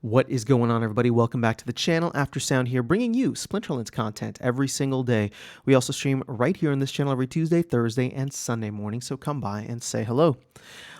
What is going on, everybody? Welcome back to the channel. After Sound here, bringing you Splinterlands content every single day. We also stream right here on this channel every Tuesday, Thursday, and Sunday morning, so come by and say hello.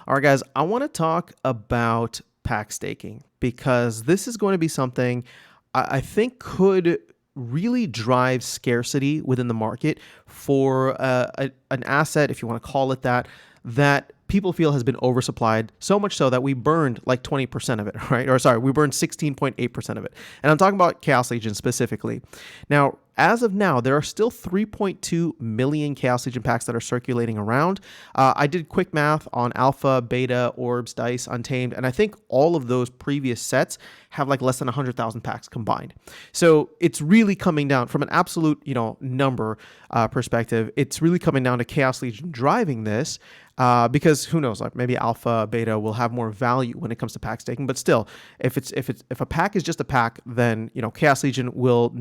All right, guys, I want to talk about pack staking because this is going to be something I think could really drive scarcity within the market for an asset, if you want to call it that, that people feel has been oversupplied, so much so that we burned like 20% of it, right? Or sorry, we burned 16.8% of it. And I'm talking about Chaos Legion specifically. Now, as of now, there are still 3.2 million Chaos Legion packs that are circulating around. I did quick math on Alpha, Beta, Orbs, Dice, Untamed, and I think all of those previous sets have like less than 100,000 packs combined. So it's really coming down from an absolute, number perspective. It's really coming down to Chaos Legion driving this. Because who knows, like maybe Alpha, Beta will have more value when it comes to pack staking. But still, if a pack is just a pack, then Chaos Legion will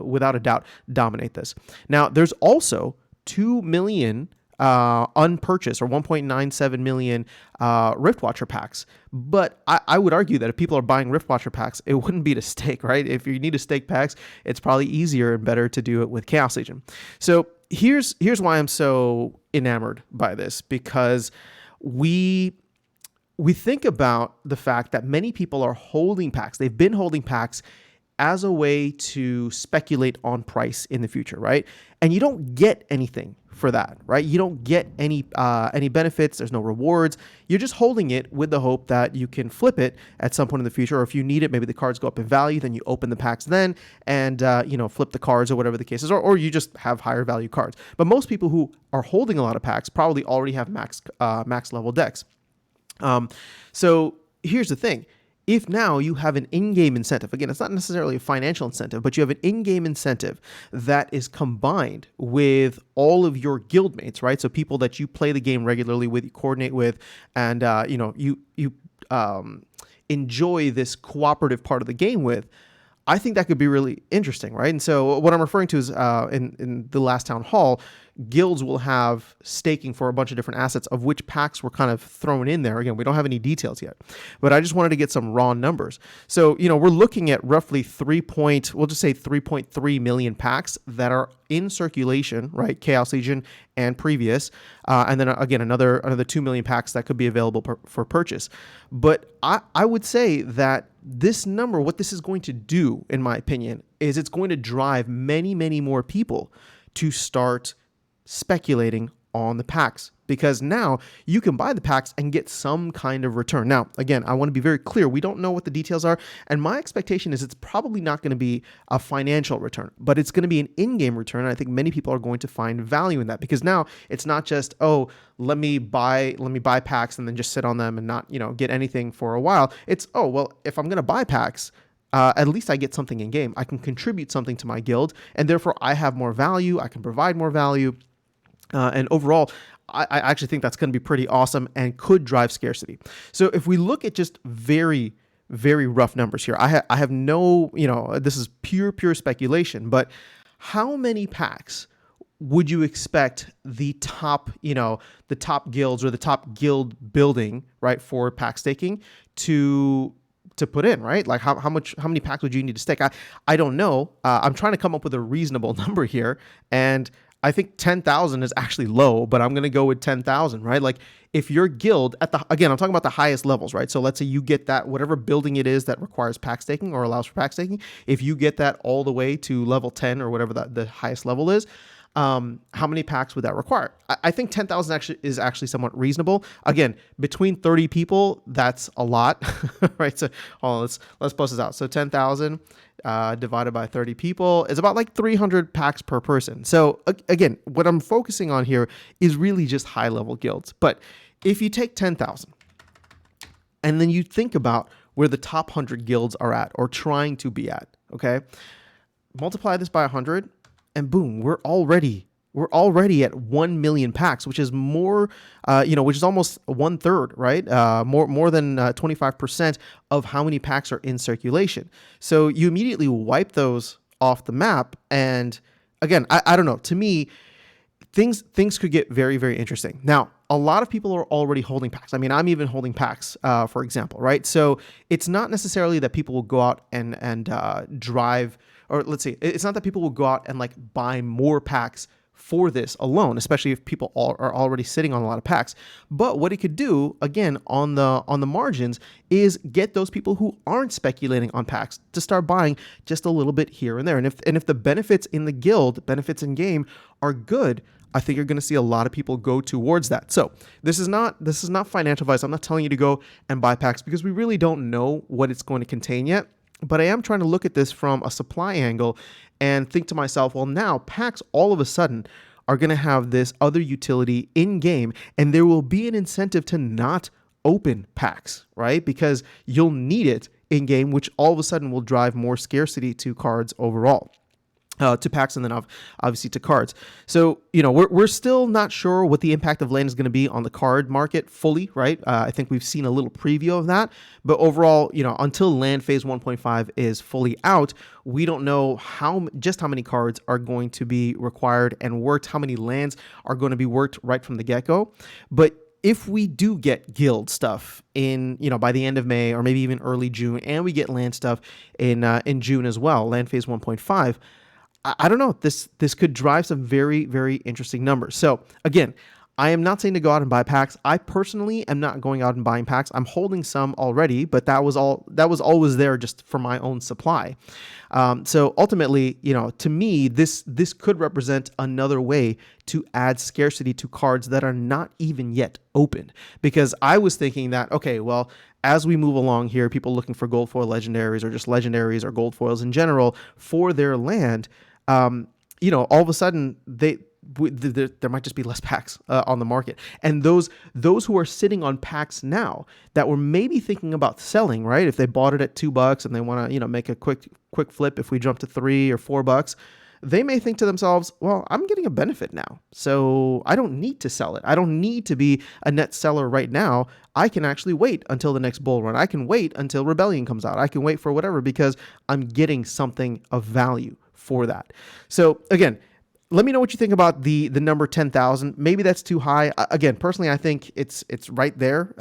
without a doubt dominate this. Now, there's also 2 million unpurchased or 1.97 million Riftwatcher packs. But I would argue that if people are buying Riftwatcher packs, it wouldn't be to stake, right? If you need to stake packs, it's probably easier and better to do it with Chaos Legion. So here's why I'm so enamored by this, because we think about the fact that many people are holding packs. They've been holding packs as a way to speculate on price in the future, right? And you don't get anything for that, right? You don't get any benefits. There's no rewards. You're just holding it with the hope that you can flip it at some point in the future, or if you need it, maybe the cards go up in value, then you open the packs then and flip the cards or whatever the case is, or you just have higher value cards. But most people who are holding a lot of packs probably already have max level decks. So here's the thing. If now you have an in-game incentive, again, it's not necessarily a financial incentive, but you have an in-game incentive that is combined with all of your guildmates, right? So people that you play the game regularly with, you coordinate with, and you enjoy this cooperative part of the game with. I think that could be really interesting, right? And so what I'm referring to is in the last town hall, guilds will have staking for a bunch of different assets, of which packs were kind of thrown in there. Again, we don't have any details yet, but I just wanted to get some raw numbers. So, we're looking at roughly 3.3 million packs that are in circulation, right? Chaos Legion and previous. And then again, another 2 million packs that could be available for purchase. But I would say that this number, what this is going to do, in my opinion, is it's going to drive many, many more people to start speculating on the packs, because now you can buy the packs and get some kind of return. Now, again, I want to be very clear. We don't know what the details are, and my expectation is it's probably not going to be a financial return, but it's going to be an in-game return. And I think many people are going to find value in that, because now it's not just, oh, let me buy packs and then just sit on them and not, get anything for a while. It's, oh, well, if I'm going to buy packs, at least I get something in game. I can contribute something to my guild, and therefore I have more value. I can provide more value. And overall, I actually think that's going to be pretty awesome and could drive scarcity. So if we look at just very, very rough numbers here, I have no, this is pure speculation, but how many packs would you expect the top guilds or the top guild building, right, for pack staking to put in, right? Like how many packs would you need to stake? I don't know. I'm trying to come up with a reasonable number here, and I think 10,000 is actually low, but I'm going to go with 10,000, right? Like if your guild again, I'm talking about the highest levels, right? So let's say you get that, whatever building it is that requires pack staking or allows for pack staking, if you get that all the way to level 10 or whatever the highest level is, how many packs would that require? I think 10,000 is actually somewhat reasonable. Again, between 30 people, that's a lot, right? So let's post this out. So 10,000 divided by 30 people is about like 300 packs per person. So again, what I'm focusing on here is really just high level guilds. But if you take 10,000 and then you think about where the top 100 guilds are at or trying to be at, okay? Multiply this by 100 and boom, we're already at 1 million packs, which is more, which is almost 1/3, right? More than 25% of how many packs are in circulation. So you immediately wipe those off the map. And again, I don't know. To me, things could get very, very interesting. Now, a lot of people are already holding packs. I mean, I'm even holding packs, for example, right? So it's not necessarily that people will go out and drive, or let's say, it's not that people will go out and like buy more packs for this alone, especially if people are already sitting on a lot of packs. But what it could do, again, on the margins, is get those people who aren't speculating on packs to start buying just a little bit here and there. And if the benefits in the guild, benefits in game, are good, I think you're going to see a lot of people go towards that. So this is not financial advice. I'm not telling you to go and buy packs because we really don't know what it's going to contain yet. But I am trying to look at this from a supply angle and think to myself, well, now packs all of a sudden are going to have this other utility in game, and there will be an incentive to not open packs, right? Because you'll need it in game, which all of a sudden will drive more scarcity to cards overall. To packs and then obviously to cards. So, we're still not sure what the impact of land is going to be on the card market fully, right? I think we've seen a little preview of that. But overall, until land phase 1.5 is fully out, we don't know how many cards are going to be required and worked, how many lands are going to be worked right from the get-go. But if we do get guild stuff in, by the end of May or maybe even early June, and we get land stuff in June as well, land phase 1.5, I don't know. This could drive some very, very interesting numbers. So again, I am not saying to go out and buy packs. I personally am not going out and buying packs. I'm holding some already, but that was always there just for my own supply. So ultimately, to me, this could represent another way to add scarcity to cards that are not even yet opened. Because I was thinking that, okay, well, as we move along here, people looking for gold foil legendaries or just legendaries or gold foils in general for their land, all of a sudden there might just be less packs on the market. And those who are sitting on packs now that were maybe thinking about selling, right? If they bought it at $2 and they want to, make a quick flip, if we jump to $3 or $4, they may think to themselves, well, I'm getting a benefit now, so I don't need to sell it. I don't need to be a net seller right now. I can actually wait until the next bull run. I can wait until Rebellion comes out. I can wait for whatever because I'm getting something of value for that. So again, let me know what you think about the number 10,000. Maybe that's too high. Again, personally, I think it's right there.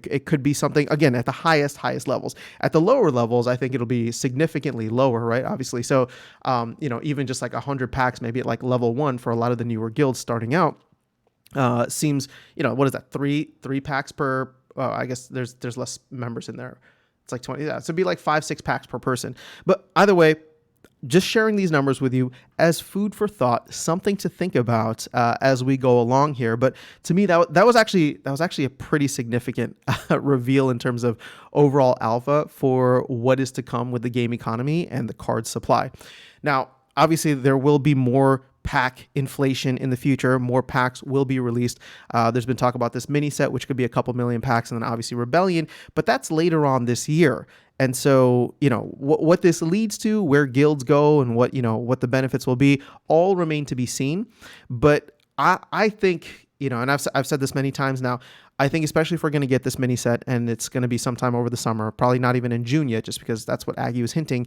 It could be something, again, at the highest levels. At the lower levels, I think it'll be significantly lower, right? Obviously. So, even just like 100 packs, maybe at like level 1 for a lot of the newer guilds starting out, seems, what is that? Three packs per, I guess there's less members in there. It's like 20. Yeah, so it'd be like 5-6 packs per person. But either way, just sharing these numbers with you as food for thought, something to think about as we go along here. But to me, that was actually a pretty significant reveal in terms of overall alpha for what is to come with the game economy and the card supply. Now, obviously, there will be more pack inflation in the future. More packs will be released. There's been talk about this mini set, which could be a couple million packs, and then obviously Rebellion, but that's later on this year. And so, what this leads to, where guilds go and what the benefits will be, all remain to be seen. But I think, and I've said this many times now, I think especially if we're going to get this mini set and it's going to be sometime over the summer, probably not even in June yet, just because that's what Aggie was hinting.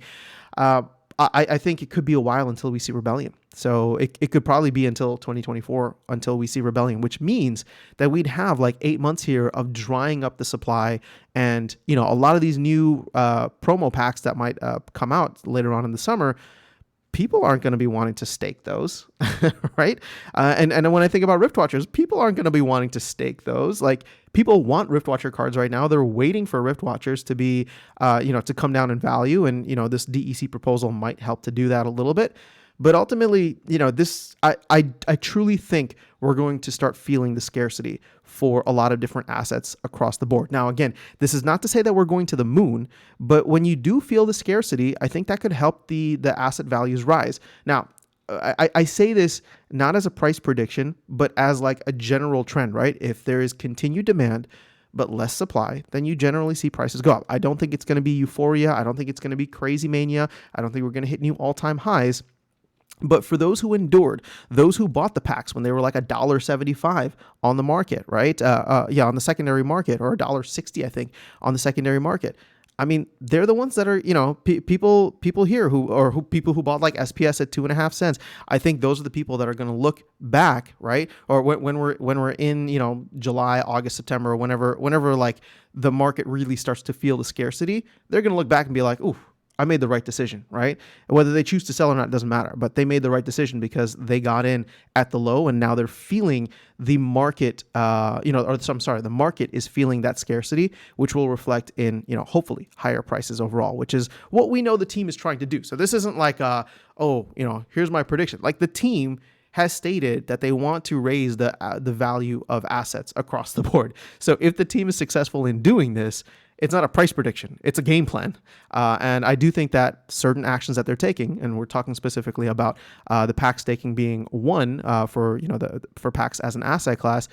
I think it could be a while until we see Rebellion. So it could probably be until 2024 until we see Rebellion, which means that we'd have like 8 months here of drying up the supply. And, a lot of these new promo packs that might come out later on in the summer, people aren't going to be wanting to stake those, right? And when I think about Rift Watchers, people aren't going to be wanting to stake those. Like, people want Rift Watcher cards right now. They're waiting for Rift Watchers to be, to come down in value. And, this DEC proposal might help to do that a little bit. But ultimately, I truly think we're going to start feeling the scarcity for a lot of different assets across the board. Now, again, this is not to say that we're going to the moon, but when you do feel the scarcity, I think that could help the asset values rise. Now, I say this not as a price prediction, but as like a general trend, right? If there is continued demand, but less supply, then you generally see prices go up. I don't think it's going to be euphoria. I don't think it's going to be crazy mania. I don't think we're going to hit new all-time highs. But for those who endured, those who bought the packs when they were like $1.75 on the market, right? On the secondary market, or $1.60, I think, on the secondary market. I mean, they're the ones that are, people here who people who bought like SPS at 2.5 cents. I think those are the people that are going to look back, right? Or when we're in, July, August, September, or whenever like the market really starts to feel the scarcity, they're going to look back and be like, ooh, I made the right decision, right? Whether they choose to sell or not doesn't matter, but they made the right decision because they got in at the low and now they're feeling the market, the market is feeling that scarcity, which will reflect in, hopefully higher prices overall, which is what we know the team is trying to do. So this isn't like, here's my prediction. Like the team has stated that they want to raise the value of assets across the board. So if the team is successful in doing this, it's not a price prediction. It's a game plan. And I do think that certain actions that they're taking, and we're talking specifically about the PAC staking being one for PACs as an asset class,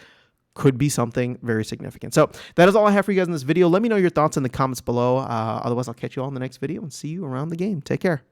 could be something very significant. So that is all I have for you guys in this video. Let me know your thoughts in the comments below. Otherwise, I'll catch you all in the next video and see you around the game. Take care.